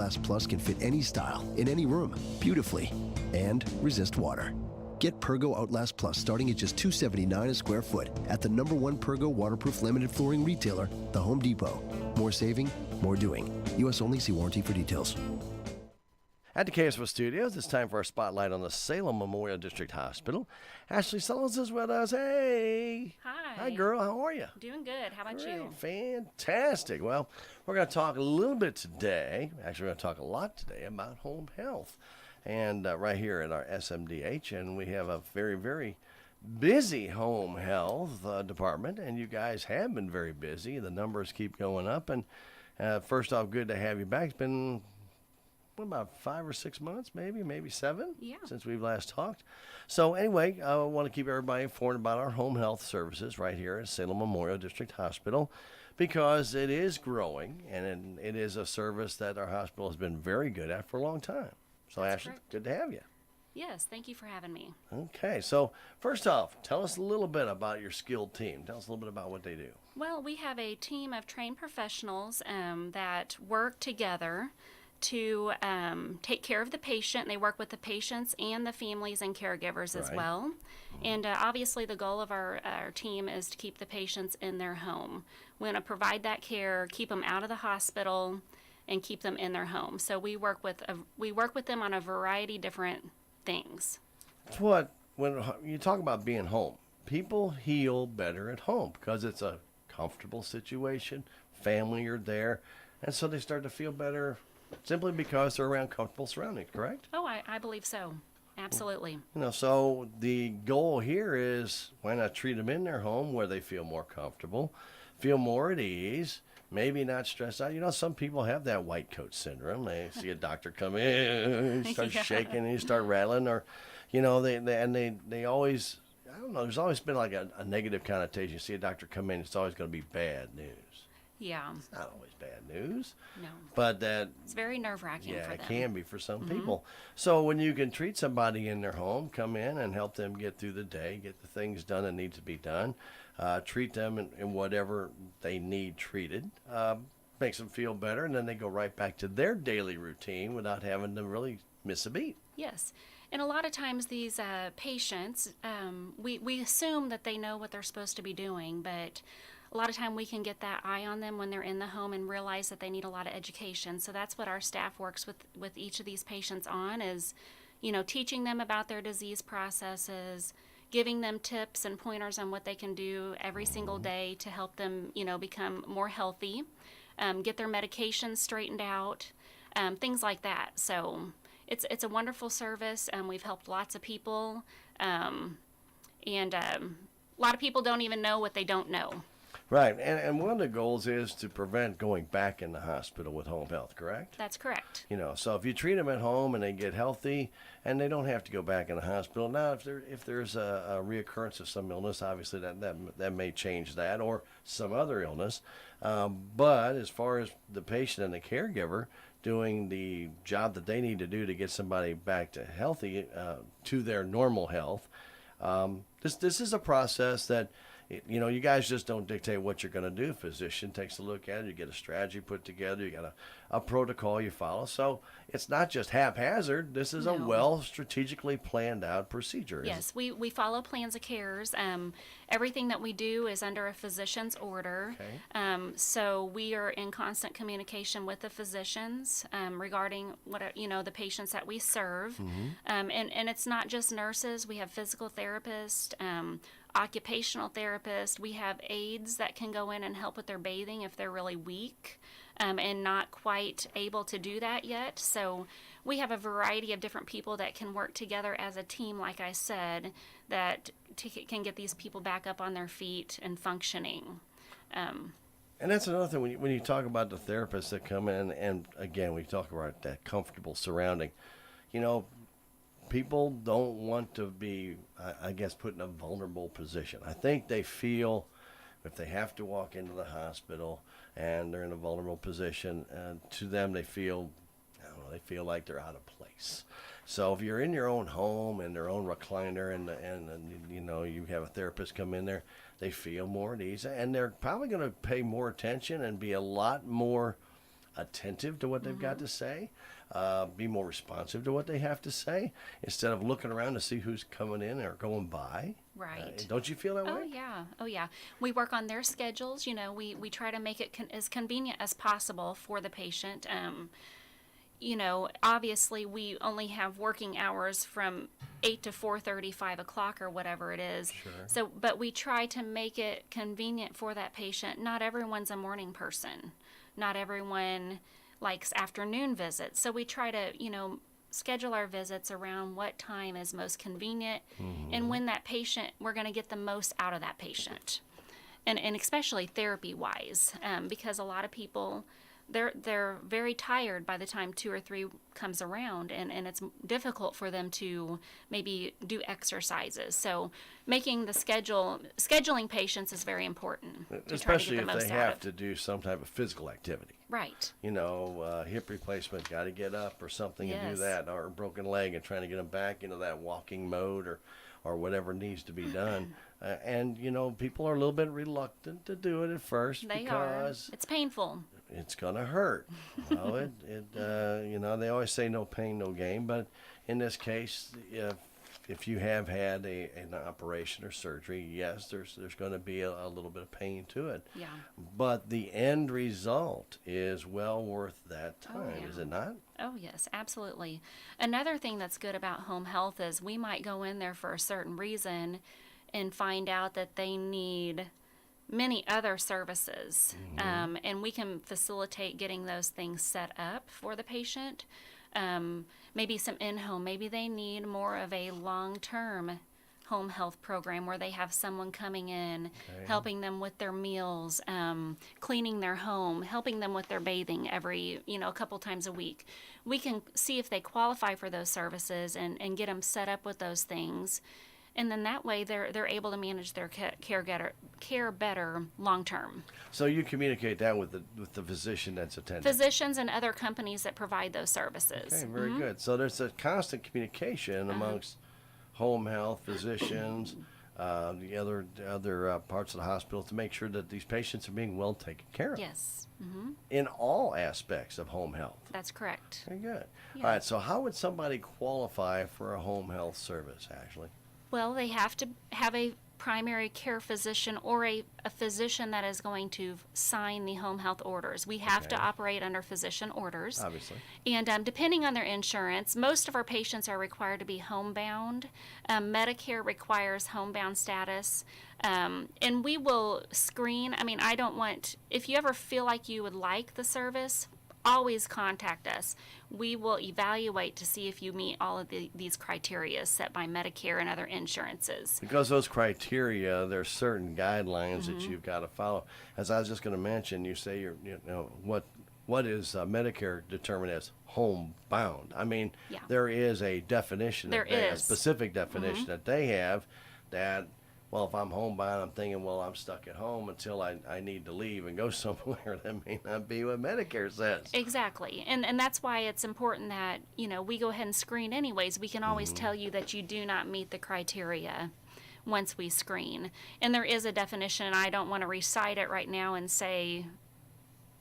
Outlast Plus can fit any style, in any room, beautifully, and resist water. Get Pergo Outlast Plus starting at just $279 a square foot at the #1 Pergo waterproof laminate flooring retailer, The Home Depot. More saving, more doing. U.S. only. See warranty for details. At the KSMO studios, it's time for our spotlight on the Salem Memorial District Hospital. Ashley Sullins is with us. Hey. Hi. Hi, girl. How are you? Doing good. How about Great. you? Fantastic. Well, we're going to talk a little bit today. Actually, we're going to talk a lot today about home health. And right here at our SMDH, and we have a very, very busy home health department, and you guys have been very busy. The numbers keep going up. And first off, good to have you back. It's been about 5 or 6 months, maybe 7 since we've last talked. So anyway, I want to keep everybody informed about our home health services right here at Salem Memorial District Hospital, because it is growing, and it is a service that our hospital has been very good at for a long time. So That's Ashley, correct. good to have you. Yes, thank you for having me. Okay, so first off, tell us a little bit about your skilled team. Tell us a little bit about what they do. Well, we have a team of trained professionals that work together to take care of the patient. They work with the patients and the families and caregivers as Right. well. And obviously the goal of our team is to keep the patients in their home. We want to provide that care, keep them out of the hospital, and keep them in their home. So we work with them on a variety of different things. It's what, when you talk about being home, people heal better at home because it's a comfortable situation, family are there, and so they start to feel better simply because they're around comfortable surroundings, correct? Oh, I believe so. Absolutely. So the goal here is, why not treat them in their home where they feel more comfortable, feel more at ease, maybe not stressed out. Some people have that white coat syndrome. They see a doctor come in, start shaking, and you start rattling, or, they always, I don't know, there's always been like a negative connotation. You see a doctor come in, it's always going to be bad news. Yeah. It's not always bad news. No. But that, it's very nerve-wracking for them. it can be for some people. So when you can treat somebody in their home, come in and help them get through the day, get the things done that need to be done, treat them in whatever they need treated, makes them feel better, and then they go right back to their daily routine without having to really miss a beat. Yes. And a lot of times these patients, we assume that they know what they're supposed to be doing, but a lot of time we can get that eye on them when they're in the home and realize that they need a lot of education. So that's what our staff works with each of these patients on, is, teaching them about their disease processes, giving them tips and pointers on what they can do every single day to help them, become more healthy, get their medications straightened out, things like that. So it's a wonderful service. We've helped lots of people, and a lot of people don't even know what they don't know. Right, and one of the goals is to prevent going back in the hospital with home health, correct? That's correct. So if you treat them at home and they get healthy, and they don't have to go back in the hospital. Now, if there's a reoccurrence of some illness, obviously that may change that, or some other illness. But as far as the patient and the caregiver doing the job that they need to do to get somebody back to healthy, to their normal health, this is a process that, you guys just don't dictate what you're going to do. A physician takes a look at it. You get a strategy put together. You got a protocol you follow. So it's not just haphazard. This is a well strategically planned out procedure. Yes, we follow plans of cares. Everything that we do is under a physician's order. Okay. So we are in constant communication with the physicians regarding the patients that we serve. And it's not just nurses. We have physical therapists, occupational therapists. We have aides that can go in and help with their bathing if they're really weak and not quite able to do that yet. So we have a variety of different people that can work together as a team, like I said, that can get these people back up on their feet and functioning. And that's another thing when you talk about the therapists that come in, and again, we talk about that comfortable surrounding. People don't want to be, I guess, put in a vulnerable position. I think they feel if they have to walk into the hospital and they're in a vulnerable position, to them they feel, they feel like they're out of place. So if you're in your own home and their own recliner and you have a therapist come in there, they feel more at ease, and they're probably going to pay more attention and be a lot more attentive to what they've got to say, be more responsive to what they have to say, instead of looking around to see who's coming in or going by. Right. Don't you feel that Oh way? yeah, oh yeah. We work on their schedules. You know, we try to make it as convenient as possible for the patient. You know, obviously we only have working hours from 8 to 4:30, 5 o'clock, or whatever it is. Sure. So, but we try to make it convenient for that patient. Not everyone's a morning person. Not everyone likes afternoon visits. So we try to, you know, schedule our visits around what time is most convenient, and when that patient, we're going to get the most out of that patient. And especially therapy-wise, because a lot of people, they're very tired by the time 2 or 3 comes around, and it's difficult for them to maybe do exercises. So making the scheduling patients is very important to try to Especially get the if most they out have of. to do some type of physical activity. Right. You know, hip replacement, got to get up or something and do Yes. that, or a broken leg and trying to get them back into that walking mode, or whatever needs to be done. And, you know, people are a little bit reluctant to do it at first They are. because It's painful. it's going to hurt. Well, you know, they always say no pain, no gain, but in this case, if you have had an operation or surgery, yes, there's going to be a little bit of pain to it. Yeah. But the end result is well worth that time, yeah. is it not? Oh, yes, absolutely. Another thing that's good about home health is we might go in there for a certain reason and find out that they need many other services. And we can facilitate getting those things set up for the patient. Maybe some in-home. Maybe they need more of a long-term home health program where they have someone coming in, helping them with their meals, cleaning their home, helping them with their bathing every, a couple times a week. We can see if they qualify for those services and get them set up with those things. And then that way they're able to manage their care better long term. So you communicate that with the physician that's attending. Physicians and other companies that provide those services. Okay, very good. So there's a constant communication amongst home health physicians, the other parts of the hospital, to make sure that these patients are being well taken care of. Yes. In all aspects of home health. That's correct. Very good. Yeah. All right. So how would somebody qualify for a home health service, Ashley? Well, they have to have a primary care physician or a physician that is going to sign the home health orders. We have to operate under physician orders. Obviously. And depending on their insurance, most of our patients are required to be homebound. Medicare requires homebound status. And we will screen. I mean, if you ever feel like you would like the service, always contact us. We will evaluate to see if you meet all of these criteria set by Medicare and other insurances. Because those criteria, there's certain guidelines that you've got to follow. As I was just going to mention, you say what is Medicare determined as homebound? I mean, Yeah. there is a definition, a is. specific definition that they have that, well, if I'm homebound, I'm thinking, well, I'm stuck at home until I need to leave and go somewhere. That may not be what Medicare says. Exactly. And that's why it's important that, we go ahead and screen anyways. We can always tell you that you do not meet the criteria once we screen. And there is a definition, and I don't want to recite it right now and say,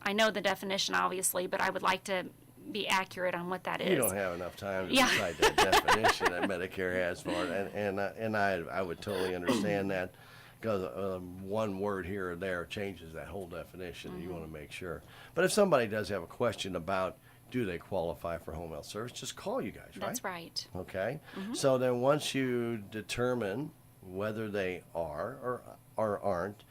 I know the definition, obviously, but I would like to be accurate on what that is. You don't have enough time to Yeah. recite that definition that Medicare has for it, and I would totally understand that, because one word here or there changes that whole definition, and you want to make sure. But if somebody does have a question about do they qualify for home health service, just call you guys, right? That's right. Okay. So then once you determine whether they are or aren't,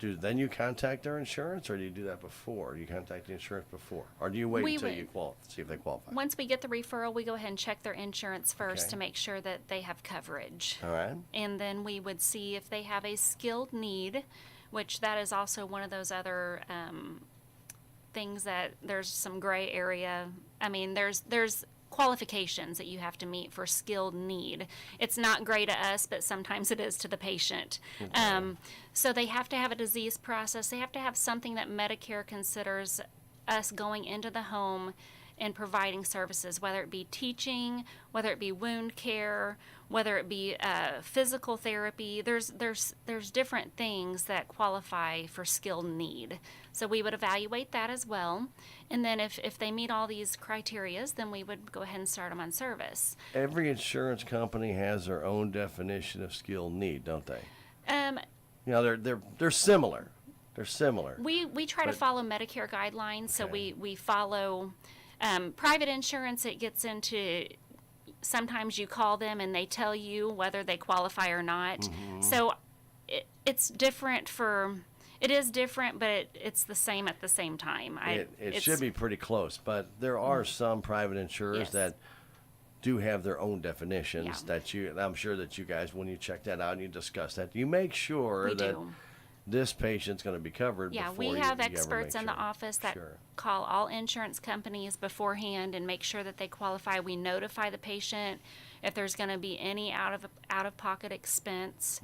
then you contact their insurance, or do you do that before? Do you contact the insurance before? Or do you wait We until would. you see if they qualify? Once we get the referral, we go ahead and check their insurance first Okay. to make sure that they have coverage. All right. And then we would see if they have a skilled need, which that is also one of those other things that there's some gray area. I mean, there's qualifications that you have to meet for skilled need. It's not gray to us, but sometimes it is to the patient. So they have to have a disease process. They have to have something that Medicare considers us going into the home and providing services, whether it be teaching, whether it be wound care, whether it be physical therapy. There's different things that qualify for skilled need. So we would evaluate that as well. And then if they meet all these criterias, then we would go ahead and start them on service. Every insurance company has their own definition of skilled need, don't they? You know, they're similar. They're similar. We try to follow Medicare guidelines, so Okay. we follow private insurance. It gets into, sometimes you call them and they tell you whether they qualify or not. Mm-hmm. So it's different it is different, but it's the same at the same time. It should be pretty close, but there are some private insurers Yes. that do have their own definitions Yeah. I'm sure that you guys, when you check that out and you discuss that, you make sure We that do. this patient's going to be covered Yeah, before we you have ever experts make in the sure. office that Sure. call all insurance companies beforehand and make sure that they qualify. We notify the patient if there's going to be any out of pocket expense.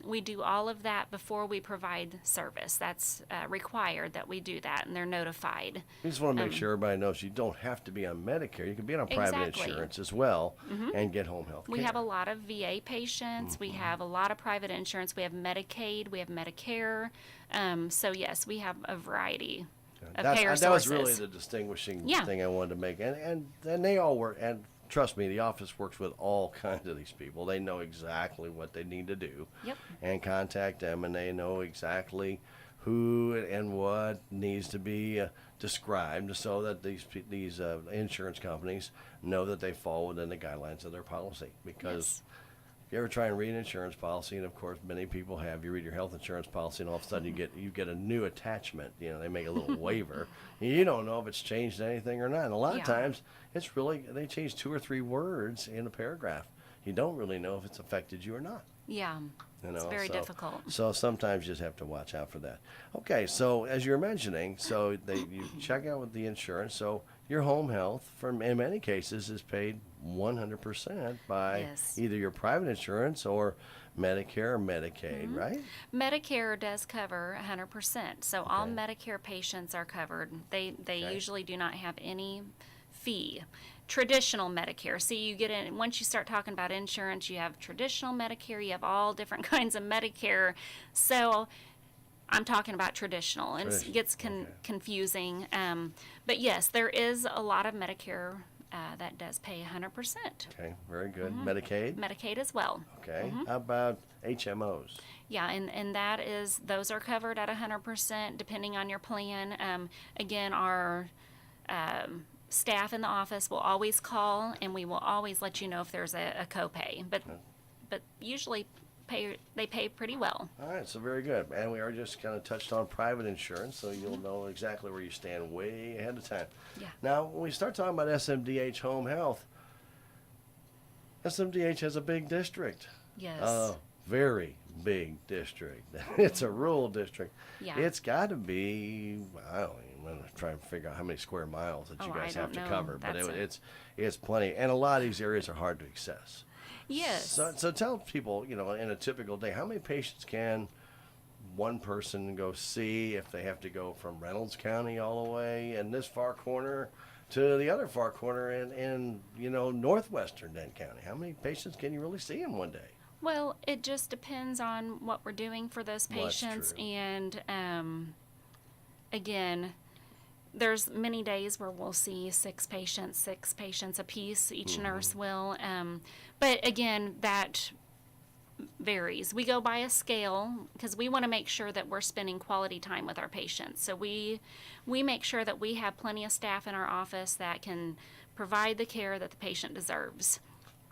We do all of that before we provide service. That's required that we do that, and they're notified. We just want to make sure everybody knows you don't have to be on Medicare. You can be on private Exactly. insurance as well and get home health care. We have a lot of VA patients. We have a lot of private insurance. We have Medicaid. We have Medicare. So yes, we have a variety of payer That was sources. really the distinguishing Yeah. thing I wanted to make. And they all work. And trust me, the office works with all kinds of these people. They know exactly what they need to do. Yep. And contact them, and they know exactly who and what needs to be described so that these insurance companies know that they fall within the guidelines of their policy. Because Yes. if you ever try and read an insurance policy, and of course many people have, you read your health insurance policy and all of a sudden you get a new attachment. You know, they make a little waiver. You don't know if it's changed anything or not. And a lot of Yeah. times it's really, they change 2 or 3 words in a paragraph. You don't really know if it's affected you or not. Yeah. You It's know, very so- difficult. So sometimes you just have to watch out for that. Okay, so as you're mentioning, so you check out with the insurance. So your home health, in many cases, is paid 100% by Yes. either your private insurance or Medicare or Medicaid, right? Medicare does cover 100%. So all Okay. Medicare patients are covered. They Okay. usually do not have any fee. Traditional Medicare. See, you get in, once you start talking about insurance, you have traditional Medicare, you have all different kinds of Medicare. So I'm talking about traditional, and it gets Okay. confusing. But yes, there is a lot of Medicare that does pay 100%. Okay, very good. Medicaid? Medicaid as well. Okay. How about HMOs? Yeah, and those are covered at 100% depending on your plan. Again, our staff in the office will always call, and we will always let you know if there's a copay. But usually they pay pretty well. All right, so very good. And we are just kind of touched on private insurance, so you'll know exactly where you stand way ahead of time. Yeah. Now, when we start talking about SMDH home health, SMDH has a big district. Yes. A very big district. It's a rural district. Yeah. It's got to be, I don't even want to try and figure out how many square miles that you Oh, guys I have don't to know. cover, but That's it's plenty. And a lot of these areas are hard to access. Yes. So tell people, you know, in a typical day, how many patients can one person go see if they have to go from Reynolds County all the way in this far corner to the other far corner in you know, northwestern Dent County? How many patients can you really see in one day? Well, it just depends on what we're doing for those Well, that's patients. true. And again, there's many days where we'll see 6 patients apiece, each nurse will. But again, that varies. We go by a scale because we want to make sure that we're spending quality time with our patients. So we make sure that we have plenty of staff in our office that can provide the care that the patient deserves.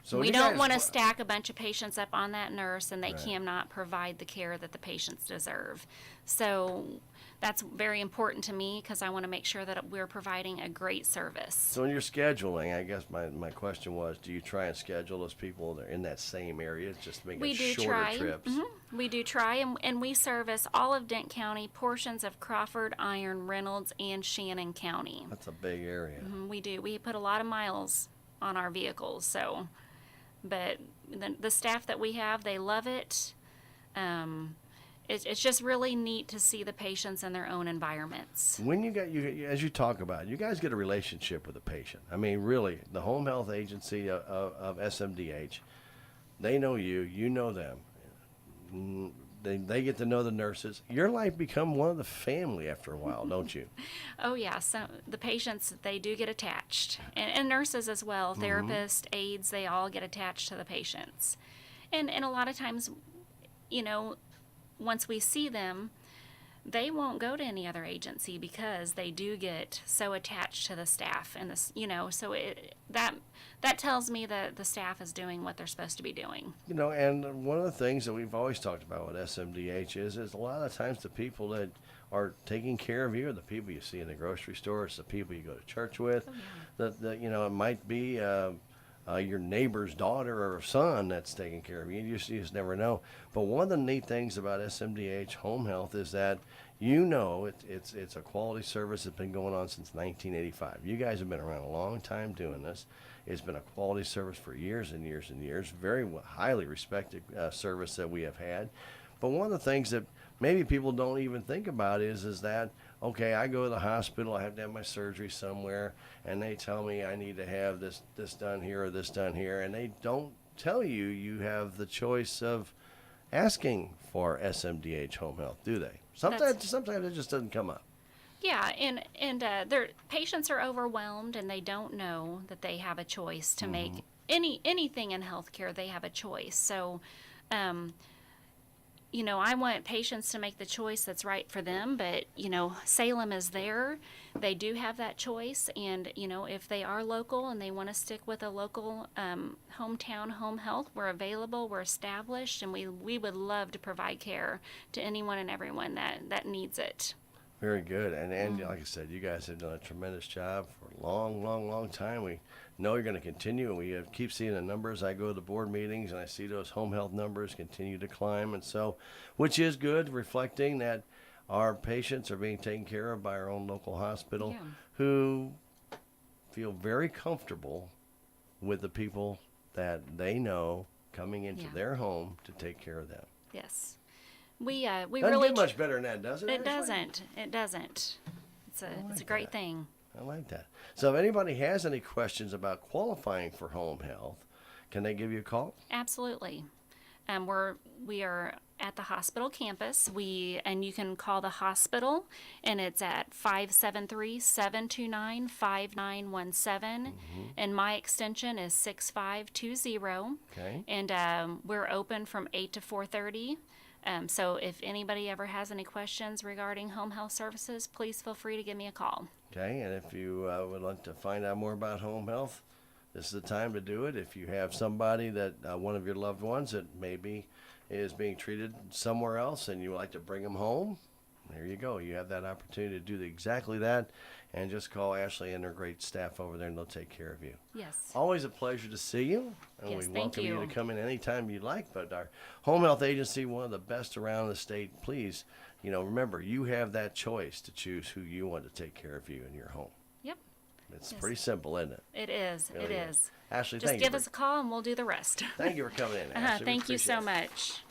So We you don't guys- want to stack a bunch of patients up on that nurse and they Right. cannot provide the care that the patients deserve. So that's very important to me because I want to make sure that we're providing a great service. So in your scheduling, I guess my question was, do you try and schedule those people that are in that same area, just to make We it do shorter try. trips? We do try, and we service all of Dent County, portions of Crawford, Iron, Reynolds, and Shannon County. That's a big area. We do. We put a lot of miles on our vehicles, so. But the staff that we have, they love it. it's just really neat to see the patients in their own environments. When as you talk about it, you guys get a relationship with the patient. I mean, really, the home health agency of SMDH, they know you, you know them. They get to know the nurses. Your life become one of the family after a while, don't you? Oh yeah, so the patients, they do get attached, and nurses as well, therapists, aides, they all get attached to the patients. And a lot of times, you know, once we see them, they won't go to any other agency because they do get so attached to the staff and this, you know, so that tells me that the staff is doing what they're supposed to be doing. You know, and one of the things that we've always talked about with SMDH is a lot of times the people that are taking care of you are the people you see in the grocery store. It's the people you go to church with. Oh, yeah. You know, it might be your neighbor's daughter or son that's taking care of you. You just never know. But one of the neat things about SMDH Home Health is that it's a quality service that's been going on since 1985. You guys have been around a long time doing this. It's been a quality service for years and years and years. Very highly respected service that we have had. But one of the things that maybe people don't even think about is that, okay, I go to the hospital, I have to have my surgery somewhere, and they tell me I need to have this done here or this done here, and they don't tell you you have the choice of asking for SMDH Home Health, do they? Sometimes it just doesn't come up. Yeah, and their patients are overwhelmed, and they don't know that they have a choice to make anything in healthcare. They have a choice. So, you know, I want patients to make the choice that's right for them. But you know, Salem is there. They do have that choice, and you know, if they are local and they want to stick with a local hometown home health, we're available. We're established, and we would love to provide care to anyone and everyone that needs it. Very good. And like I said, you guys have done a tremendous job for a long time. We know you're going to continue, and we keep seeing the numbers. I go to the board meetings, and I see those home health numbers continue to climb, and so, which is good, reflecting that our patients are being taken care of by our own local hospital, Yeah. who feel very comfortable with the people that they know coming into Yeah. their home to take care of them. Yes. We Doesn't really get much better than that, does it? It Ashley? doesn't. It doesn't. It's a like great that. thing. I like that. So if anybody has any questions about qualifying for home health, can they give you a call? Absolutely. We are at the hospital campus. And you can call the hospital, and it's at 573-729-5917, and my extension is 6520. Okay. And we're open from 8 to 4:30. So if anybody ever has any questions regarding home health services, please feel free to give me a call. Okay, and if you would like to find out more about home health, this is the time to do it. If you have somebody that one of your loved ones that maybe is being treated somewhere else and you would like to bring them home, there you go. You have that opportunity to do exactly that, and just call Ashley and her great staff over there, and they'll take care of you. Yes. Always a pleasure to see you, and Yes, we thank welcome you you. to come in anytime you'd like. But our home health agency, one of the best around the state, please, you know, remember, you have that choice to choose who you want to take care of you in your home. Yep. It's Yes. pretty simple, isn't it? It is. Really It is. is. Ashley, Just thank give you. us a call, and we'll do the rest. Thank you for coming in, Ashley. We Thank you so appreciate it. much.